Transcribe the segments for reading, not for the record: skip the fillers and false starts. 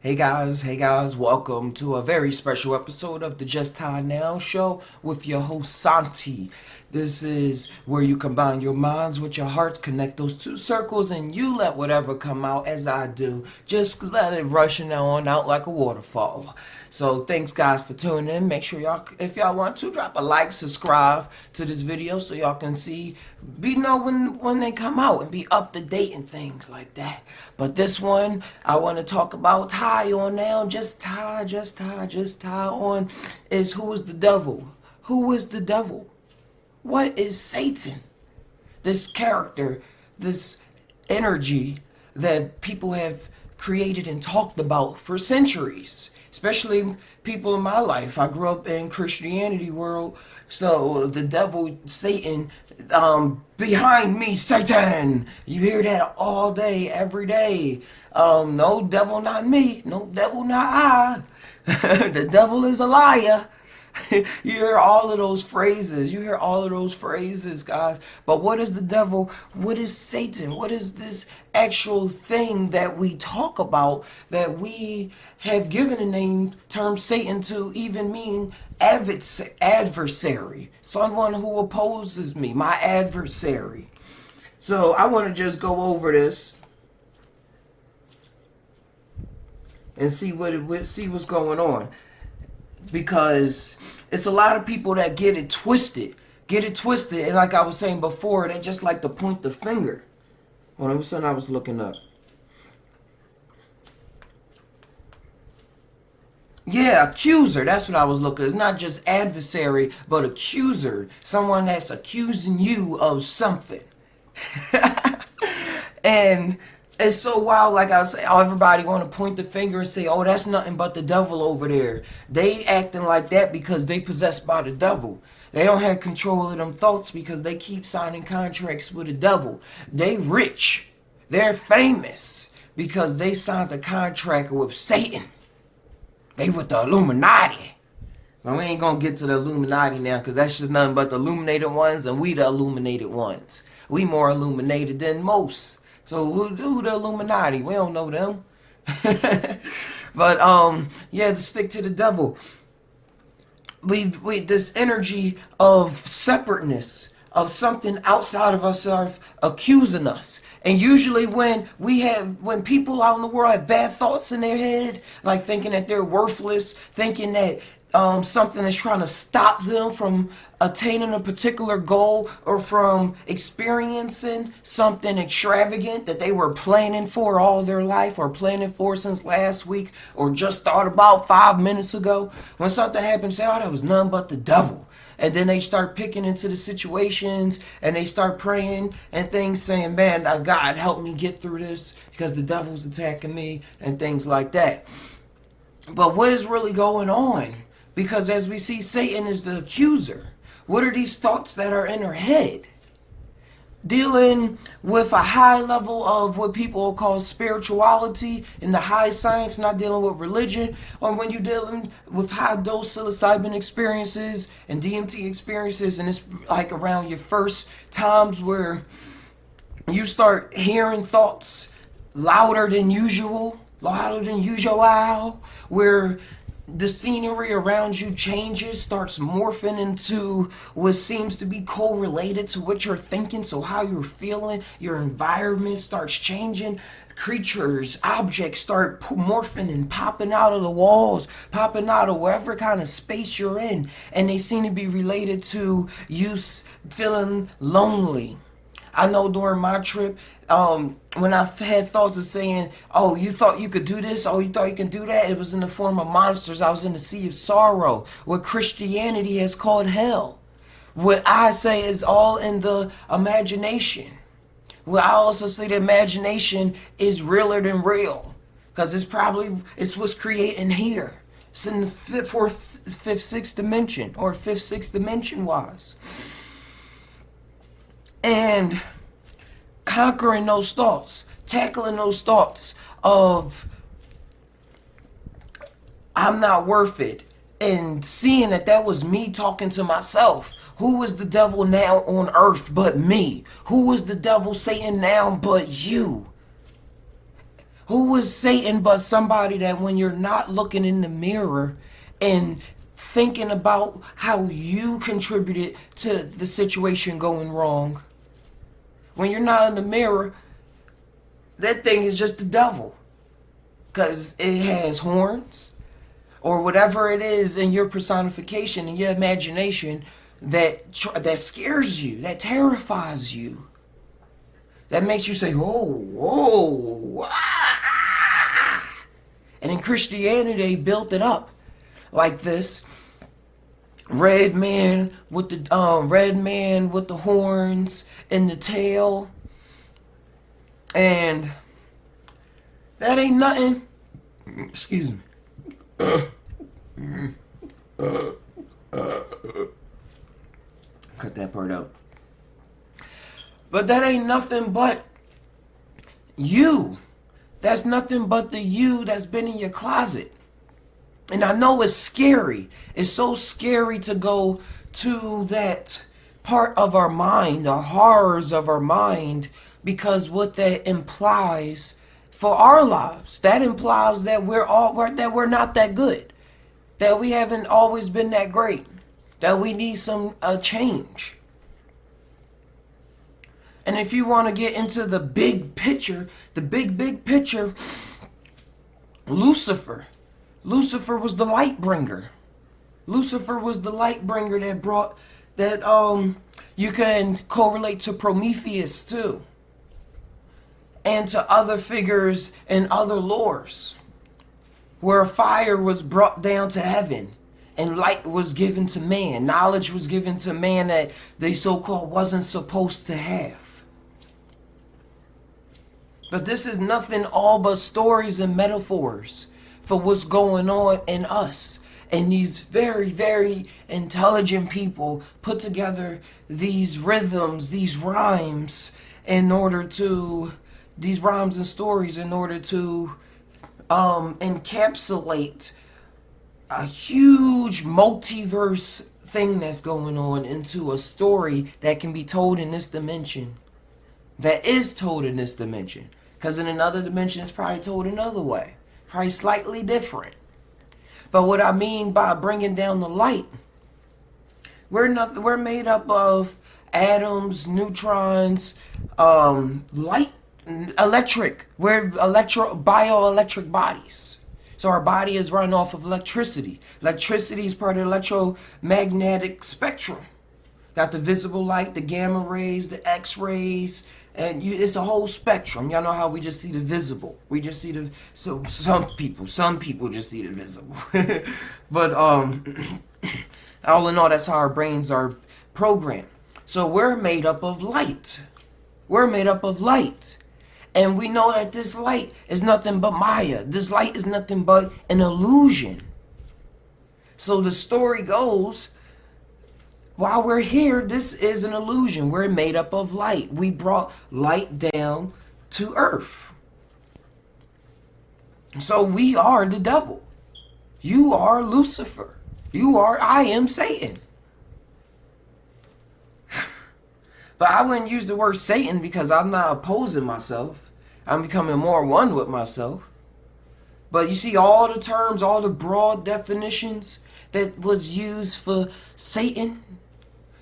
Hey guys, welcome to a very special episode of the Just Tai Now show with your host Santi. This is where you combine your minds with your hearts, connect those two circles, and you let whatever come out as I do. Just let it rushing on out like a waterfall. So thanks guys for tuning in. Make sure y'all, if y'all want to, drop a like, subscribe to this video so y'all can know when they come out and be up to date and things like that. But this one, I want to talk about Tai on now. Just Tai on is who is the devil? Who is the devil? What is Satan? This character, this energy that people have created and talked about for centuries, especially people in my life. I grew up in Christianity world, so the devil, Satan, behind me, Satan. You hear that all day, every day. No devil, not me. No devil, not I. The devil is a liar. You hear all of those phrases. You hear all of those phrases, guys. But what is the devil? What is Satan? What is this actual thing that we talk about that we have given a name, term Satan, to even mean adversary? Someone who opposes me, my adversary. So I want to just go over this and see what's going on, because it's a lot of people that get it twisted, and like I was saying before, they just like to point the finger. Hold on, what's something I was looking up? Yeah, accuser. That's what I was looking. It's not just adversary, but accuser. Someone that's accusing you of something. And it's so wild, like I was saying, everybody want to point the finger and say, oh, that's nothing but the devil over there. They acting like that because they possessed by the devil. They don't have control of them thoughts because they keep signing contracts with the devil. They rich. They're famous because they signed a contract with Satan. They with the Illuminati. But we ain't gonna get to the Illuminati now, because that's just nothing but the illuminated ones, and we the illuminated ones. We more illuminated than most. So who the Illuminati? We don't know them. But yeah, to stick to the devil. We this energy of separateness, of something outside of ourselves accusing us. And usually when people out in the world have bad thoughts in their head, like thinking that they're worthless, thinking that something is trying to stop them from attaining a particular goal or from experiencing something extravagant that they were planning for all their life, or planning for since last week, or just thought about 5 minutes ago. When something happens, say, oh, that was none but the devil. And then they start picking into the situations and they start praying and things, saying, man, God, help me get through this because the devil's attacking me and things like that. But what is really going on? Because as we see, Satan is the accuser. What are these thoughts that are in her head? Dealing with a high level of what people call spirituality in the high science, not dealing with religion, or when you're dealing with high dose psilocybin experiences and DMT experiences, and it's like around your first times where you start hearing thoughts louder than usual, where the scenery around you changes, starts morphing into what seems to be correlated to what you're thinking. So how you're feeling, your environment starts changing. Creatures, objects start morphing and popping out of the walls, popping out of whatever kind of space you're in. And they seem to be related to you feeling lonely. I know during my trip, when I had thoughts of saying, oh, you thought you could do this, oh, you thought you can do that, it was in the form of monsters. I was in the sea of sorrow, what Christianity has called hell. What I say is all in the imagination. Well, I also say the imagination is realer than real, because it's what's creating here. It's in the fifth, sixth dimension, or fifth, sixth dimension wise. And conquering those thoughts, tackling those thoughts of I'm not worth it, and seeing that was me talking to myself. Who is the devil now on earth but me? Who is the devil, Satan, now but you? Who is Satan but somebody that when you're not looking in the mirror and thinking about how you contributed to the situation going wrong, when you're not in the mirror, that thing is just the devil. Because it has horns or whatever it is in your personification, in your imagination that scares you, that terrifies you. That makes you say, whoa, whoa, ah. And in Christianity, they built it up like this. Red man with the horns and the tail. And that ain't nothing. Excuse me. Cut that part out. But that ain't nothing but you. That's nothing but the you that's been in your closet. And I know it's scary. It's so scary to go to that part of our mind, the horrors of our mind, because what that implies for our lives, that implies that we're not that good, that we haven't always been that great, that we need some change. And if you want to get into the big picture, Lucifer was the light bringer. Lucifer was the light bringer that brought that you can correlate to Prometheus too, and to other figures and other lores, where fire was brought down to heaven and light was given to man, knowledge was given to man that they so-called wasn't supposed to have. But this is nothing all but stories and metaphors for what's going on in us. And these very, very intelligent people put together these rhythms, these rhymes and stories in order to encapsulate a huge multiverse thing that's going on into a story that can be told in this dimension. That is told in this dimension. Because in another dimension, it's probably told another way. Probably slightly different. But what I mean by bringing down the light, we're made up of atoms, neutrons, light, electric. We're bioelectric bodies. So our body is run off of electricity. Electricity is part of the electromagnetic spectrum. Got the visible light, the gamma rays, the X-rays, and it's a whole spectrum. Y'all know how we just see the visible. We just see so some people just see the visible. But all in all, that's how our brains are programmed. So we're made up of light. We're made up of light. And we know that this light is nothing but Maya. This light is nothing but an illusion. So the story goes, while we're here, this is an illusion. We're made up of light. We brought light down to earth. So we are the devil. You are Lucifer. I am Satan. But I wouldn't use the word Satan because I'm not opposing myself. I'm becoming more one with myself. But you see all the terms, all the broad definitions that was used for Satan,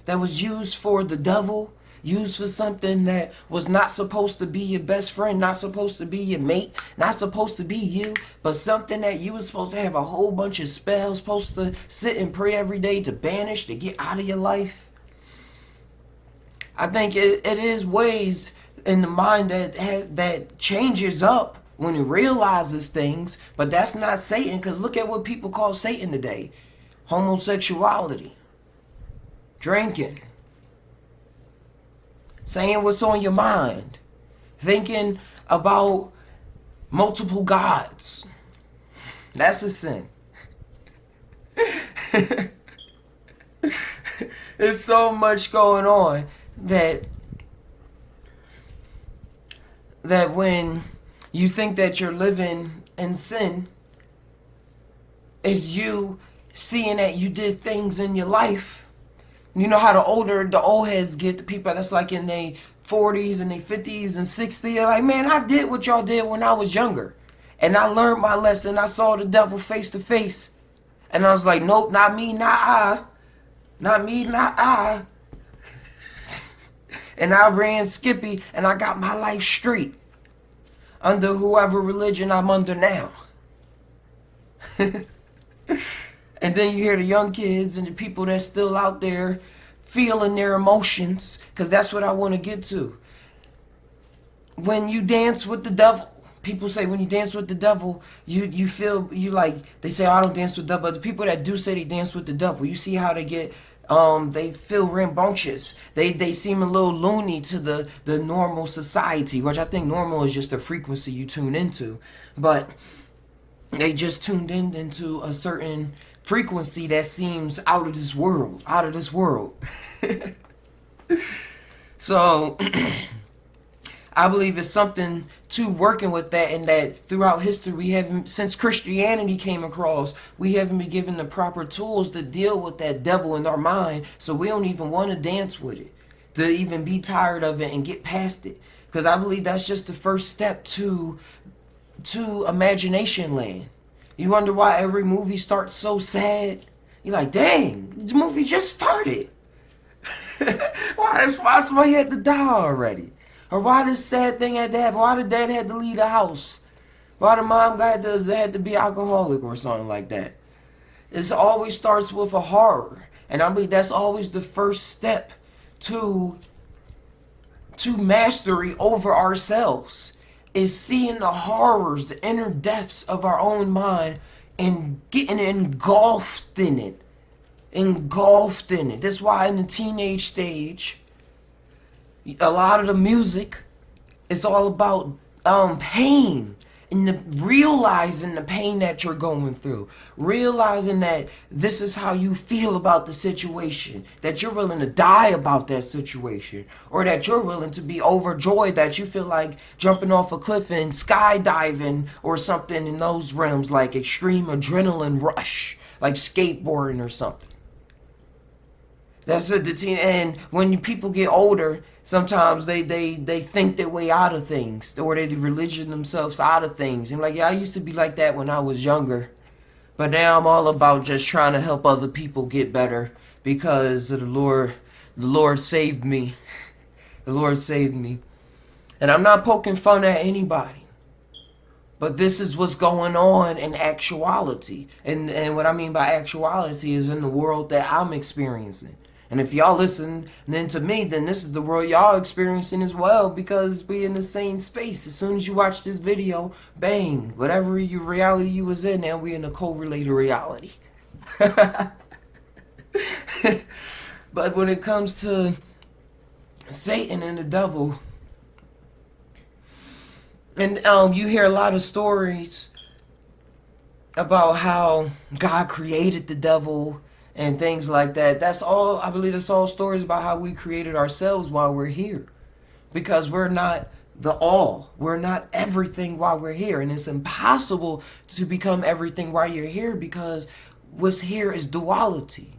that was used for the devil, used for something that was not supposed to be your best friend, not supposed to be your mate, not supposed to be you, but something that you were supposed to have a whole bunch of spells, supposed to sit and pray every day to banish, to get out of your life. I think it is ways in the mind that changes up when it realizes things, but that's not Satan, because look at what people call Satan today. Homosexuality. Drinking, saying what's on your mind, thinking about multiple gods. That's a sin. There's so much going on that when you think that you're living in sin, it's you seeing that you did things in your life. You know how the old heads get, the people that's like in their 40s and their 50s and 60s, they're like, man, I did what y'all did when I was younger. And I learned my lesson. I saw the devil face to face. And I was like, nope, not me, not I. Not me, not I. And I ran Skippy and I got my life straight. Under whoever religion I'm under now. And then you hear the young kids and the people that's still out there feeling their emotions, because that's what I want to get to. When you dance with the devil, people say when you dance with the devil, you feel, you like, they say, oh, I don't dance with the devil, but the people that do say they dance with the devil, you see how they get, they feel rambunctious. They seem a little loony to the normal society, which I think normal is just a frequency you tune into. But they just tuned into a certain frequency that seems out of this world, out of this world. So I believe it's something to working with that, and that throughout history we haven't, since Christianity came across, we haven't been given the proper tools to deal with that devil in our mind, so we don't even want to dance with it, to even be tired of it and get past it. Because I believe that's just the first step to imagination land. You wonder why every movie starts so sad? You're like, dang, the movie just started. Why somebody had to die already? Or why this sad thing had to happen? Why the dad had to leave the house? Why the mom had to be alcoholic or something like that? It always starts with a horror. And I believe that's always the first step to mastery over ourselves, is seeing the horrors, the inner depths of our own mind and getting engulfed in it. Engulfed in it. That's why in the teenage stage, a lot of the music is all about pain, and realizing the pain that you're going through, realizing that this is how you feel about the situation, that you're willing to die about that situation, or that you're willing to be overjoyed that you feel like jumping off a cliff and skydiving or something in those realms, like extreme adrenaline rush, like skateboarding or something. That's what the teen. And when people get older, sometimes they think their way out of things, or they religion themselves out of things. And like, yeah, I used to be like that when I was younger, but now I'm all about just trying to help other people get better, because of the Lord. The Lord saved me. The Lord saved me. And I'm not poking fun at anybody, but this is what's going on in actuality. And what I mean by actuality is in the world that I'm experiencing. And if y'all listen then to me, then this is the world y'all experiencing as well, because we in the same space. As soon as you watch this video, bang, whatever your reality you was in, now we in a correlated reality. But when it comes to Satan and the devil, and you hear a lot of stories about how God created the devil and things like that. That's all, I believe that's all stories about how we created ourselves while we're here. Because we're not the all. We're not everything while we're here. And it's impossible to become everything while you're here, because what's here is duality.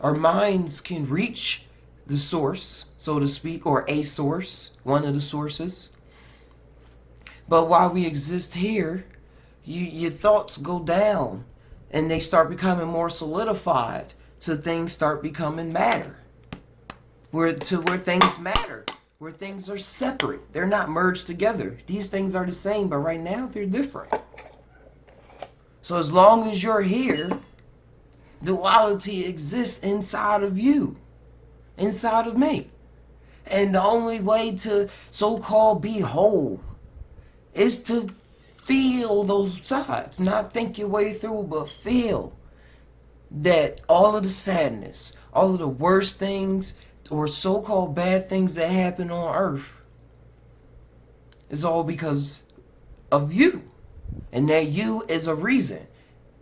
Our minds can reach the source, so to speak, or a source, one of the sources. But while we exist here, your thoughts go down. And they start becoming more solidified, so things start becoming matter. Where things matter, where things are separate. They're not merged together. These things are the same, but right now they're different. So as long as you're here, duality exists inside of you, inside of me. And the only way to so-called be whole is to feel those sides, not think your way through, but feel that all of the sadness, all of the worst things or so-called bad things that happen on earth is all because of you. And that you is a reason.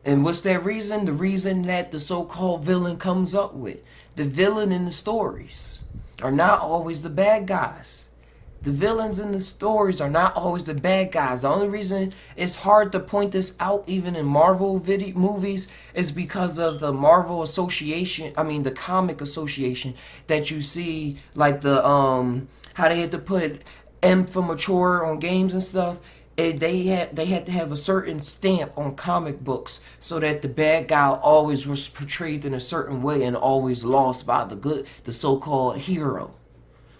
And what's that reason? The reason that the so-called villain comes up with. The villain in the stories are not always the bad guys. The villains in the stories are not always the bad guys. The only reason it's hard to point this out, even in Marvel movies, is because of the Marvel association. I mean, the comic association that you see, like the how they had to put M for mature on games and stuff. They had to have a certain stamp on comic books so that the bad guy always was portrayed in a certain way and always lost by the so-called hero.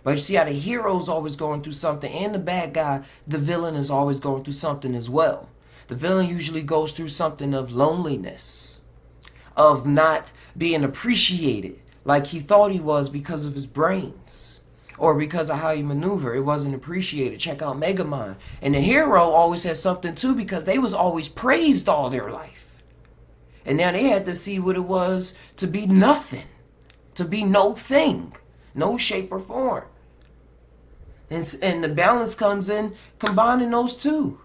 But you see how the hero's always going through something, and the bad guy, the villain, is always going through something as well. The villain usually goes through something of loneliness, of not being appreciated like he thought he was because of his brains or because of how he maneuvered. It wasn't appreciated. Check out Megamind. And the hero always has something too because they was always praised all their life. And now they had to see what it was to be nothing, to be no thing, no shape or form. And the balance comes in combining those two.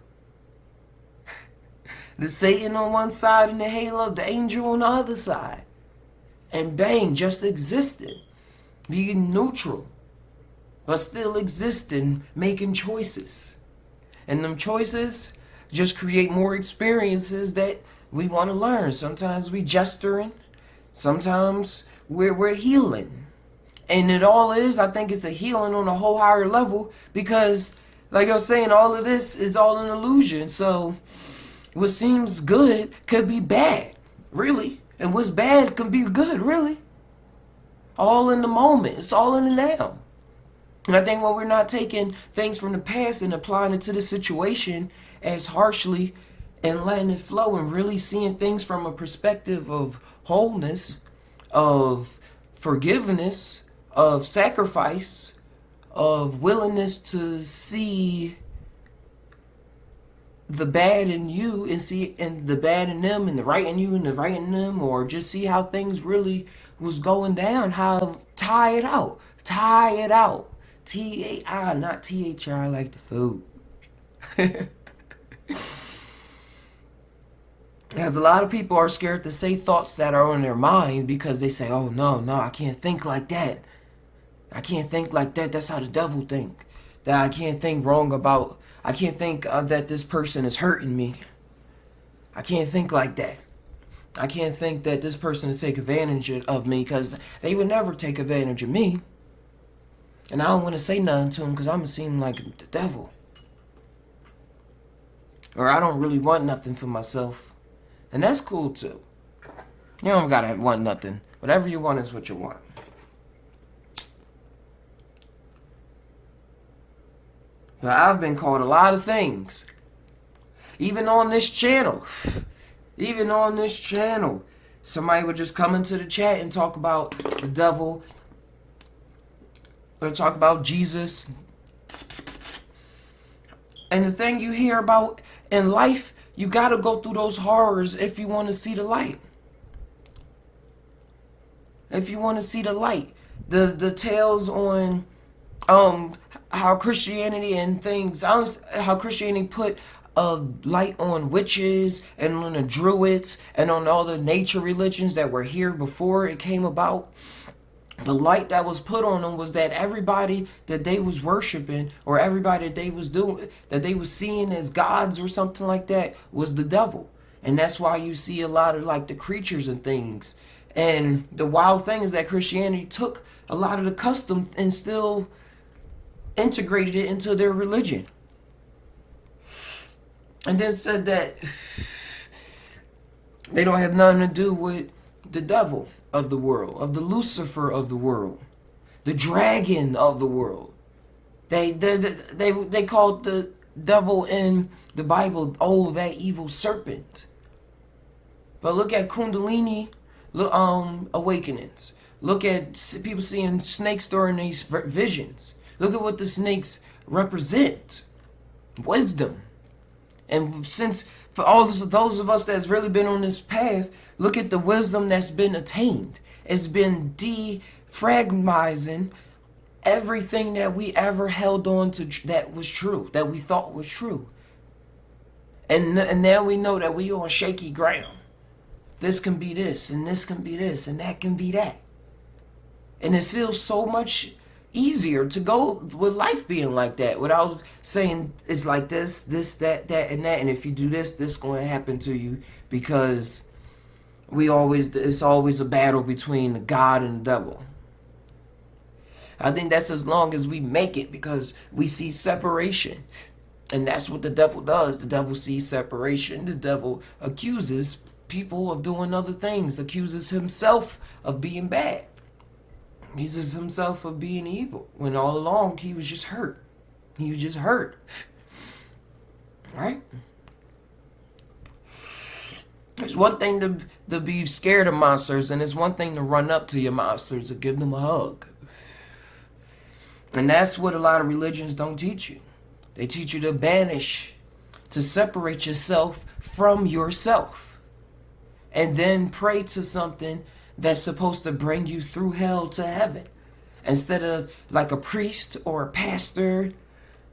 The Satan on one side and the halo, the angel on the other side. And bang, just existing. Being neutral. But still existing, making choices. And them choices just create more experiences that we want to learn. Sometimes we gesturing. Sometimes we're healing. And it all is, I think it's a healing on a whole higher level because, like I was saying, all of this is all an illusion. So what seems good could be bad, really. And what's bad could be good, really. All in the moment. It's all in the now. And I think when we're not taking things from the past and applying it to the situation as harshly and letting it flow and really seeing things from a perspective of wholeness, of forgiveness, of sacrifice, of willingness to see the bad in you and see and the bad in them and the right in you and the right in them, or just see how things really was going down, how tie it out. T-A-I, not T-H-R like the food. Because a lot of people are scared to say thoughts that are on their mind because they say, oh, no, I can't think like that. I can't think like that. That's how the devil think. That I can't think wrong about. I can't think that this person is hurting me. I can't think like that. I can't think that this person will take advantage of me because they would never take advantage of me. And I don't want to say nothing to them because I'm going to seem like the devil. Or I don't really want nothing for myself. And that's cool too. You don't got to want nothing. Whatever you want is what you want. But I've been called a lot of things. Even on this channel. Somebody would just come into the chat and talk about the devil. Or talk about Jesus. And the thing you hear about in life, you got to go through those horrors if you want to see the light. If you want to see the light. The tales on how Christianity and things, how Christianity put a light on witches and on the Druids and on all the nature religions that were here before it came about. The light that was put on them was that everybody that they was worshiping or everybody that they was doing, that they was seeing as gods or something like that was the devil. And that's why you see a lot of like the creatures and things. And the wild thing is that Christianity took a lot of the custom and still integrated it into their religion. And then said that they don't have nothing to do with the devil of the world, of the Lucifer of the world, the dragon of the world. They called the devil in the Bible, oh, that evil serpent. But look at Kundalini awakenings. Look at people seeing snakes during these visions. Look at what the snakes represent. Wisdom. And since, for all those of us that's really been on this path, look at the wisdom that's been attained. It's been defragmizing everything that we ever held on to that was true, that we thought was true. And now we know that we on shaky ground. This can be this, and this can be this, and that can be that. And it feels so much easier to go with life being like that without saying it's like this, that, and that. And if you do this, this is going to happen to you because it's always a battle between God and the devil. I think that's as long as we make it because we see separation. And that's what the devil does. The devil sees separation. The devil accuses people of doing other things, accuses himself of being bad, accuses himself of being evil, when all along he was just hurt. He was just hurt. Right? It's one thing to be scared of monsters, and it's one thing to run up to your monsters and give them a hug. And that's what a lot of religions don't teach you. They teach you to banish, to separate yourself from yourself, and then pray to something that's supposed to bring you through hell to heaven, instead of like a priest or a pastor.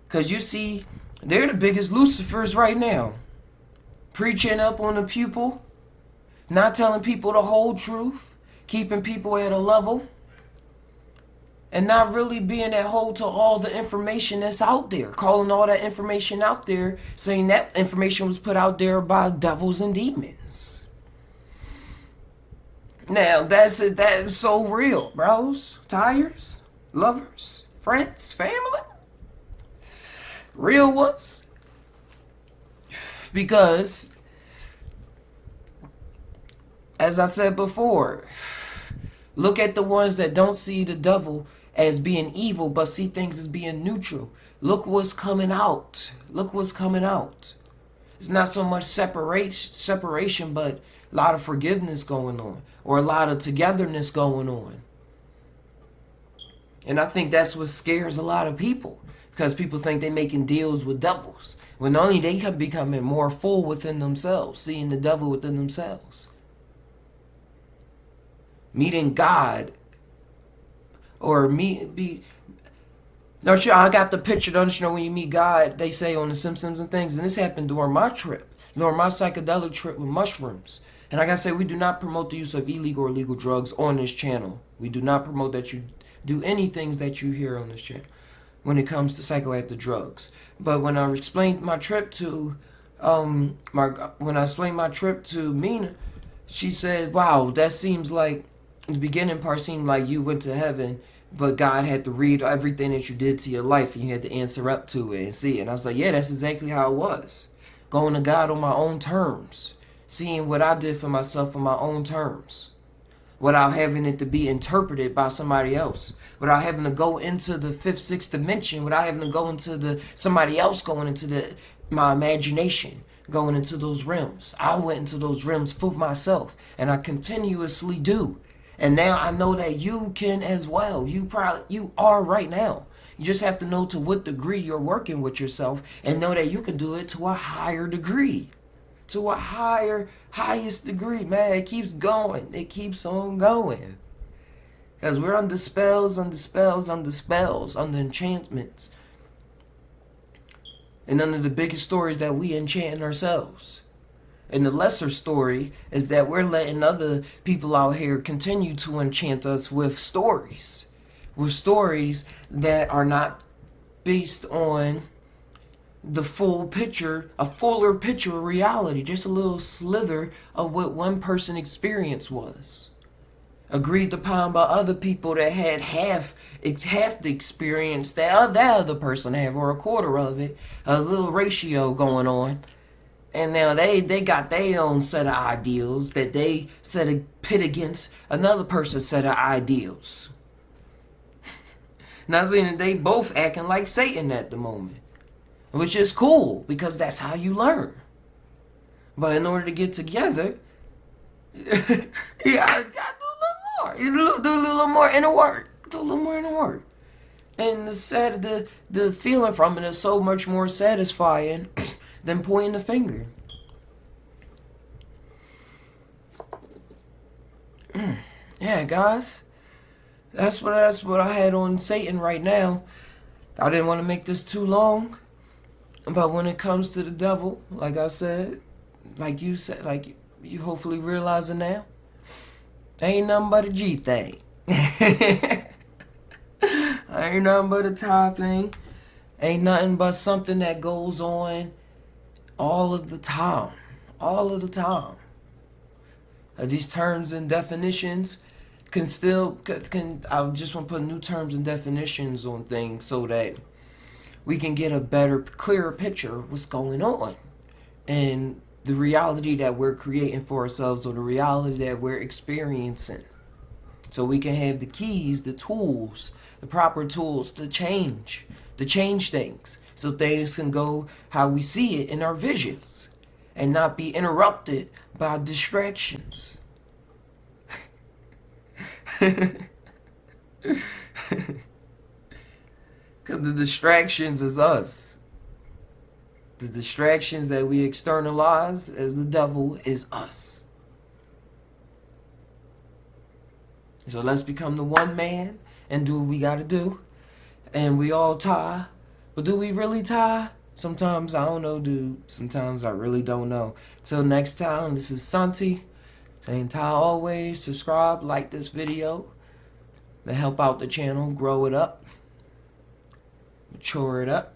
Because you see, they're the biggest Lucifers right now. Preaching up on the pupil, not telling people the whole truth, keeping people at a level, and not really being at hold to all the information that's out there, calling all that information out there, saying that information was put out there by devils and demons. Now, that is so real, bros, tires, lovers, friends, family, real ones. Because, as I said before, look at the ones that don't see the devil as being evil, but see things as being neutral. Look what's coming out. Look what's coming out. It's not so much separation, but a lot of forgiveness going on, or a lot of togetherness going on. And I think that's what scares a lot of people, because people think they're making deals with devils, when only they can becoming more full within themselves, seeing the devil within themselves. Meeting God, or no, sure, I got the picture, don't you know, when you meet God, they say on The Simpsons and things, and this happened during my trip, during my psychedelic trip with mushrooms. And like I said, we do not promote the use of illegal or legal drugs on this channel. We do not promote that you do any things that you hear on this channel when it comes to psychoactive drugs. But when I explained my trip to Mina, she said, "Wow, that seems like the beginning part seemed like you went to heaven, but God had to read everything that you did to your life, and you had to answer up to it and see it." And I was like, "Yeah, that's exactly how it was. Going to God on my own terms, seeing what I did for myself on my own terms, without having it to be interpreted by somebody else, without having to go into the fifth, sixth dimension, without having to go into somebody else going into my imagination, going into those realms. I went into those realms for myself, and I continuously do. And now I know that you can as well. You are right now. You just have to know to what degree you're working with yourself, and know that you can do it to a higher degree. To a highest degree, man. It keeps going. It keeps on going. Because we're under spells, under spells, under spells, under enchantments. And under the biggest stories that we enchant ourselves. And the lesser story is that we're letting other people out here continue to enchant us with stories. With stories that are not based on the full picture, a fuller picture of reality, just a little slither of what one person's experience was. Agreed upon by other people that had half the experience that other person had, or a quarter of it, a little ratio going on. And now they got their own set of ideals that they set a pit against another person's set of ideals. Now seeing that they both acting like Satan at the moment. Which is cool, because that's how you learn. But in order to get together, you gotta do a little more. You do a little more inner work. Do a little more inner work. And the feeling from it is so much more satisfying than pointing the finger. Yeah, guys. That's what I had on Satan right now. I didn't want to make this too long. But when it comes to the devil, like I said, like you said, like you hopefully realizing now, ain't nothing but a G thing. Ain't nothing but a Tai thing. Ain't nothing but something that goes on all of the time. All of the time. These terms and definitions can I just want to put new terms and definitions on things so that we can get a better, clearer picture of what's going on and the reality that we're creating for ourselves or the reality that we're experiencing. So we can have the keys, the tools, the proper tools to change things. So things can go how we see it in our visions and not be interrupted by distractions. Because the distractions is us. The distractions that we externalize as the devil is us. So let's become the one man and do what we gotta do. And we all tie. But do we really tie? Sometimes I don't know, dude. Sometimes I really don't know. Till next time, this is Santi. Saying tie always. Subscribe, like this video. To help out the channel, grow it up. Mature it up.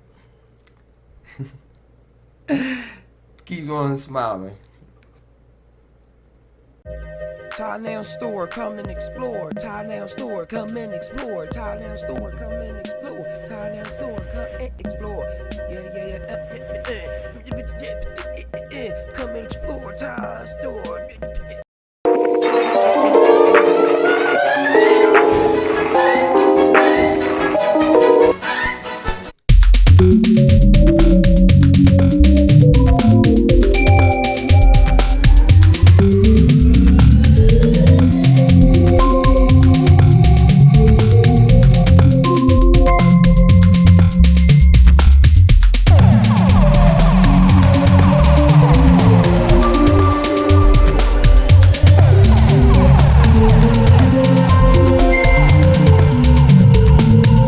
Keep on smiling. Tie Now Store, come and explore. Tie Now Store, come and explore. Tie Now Store, come and explore. Tie Now Store, come and explore. Yeah. Come and explore Tie Store.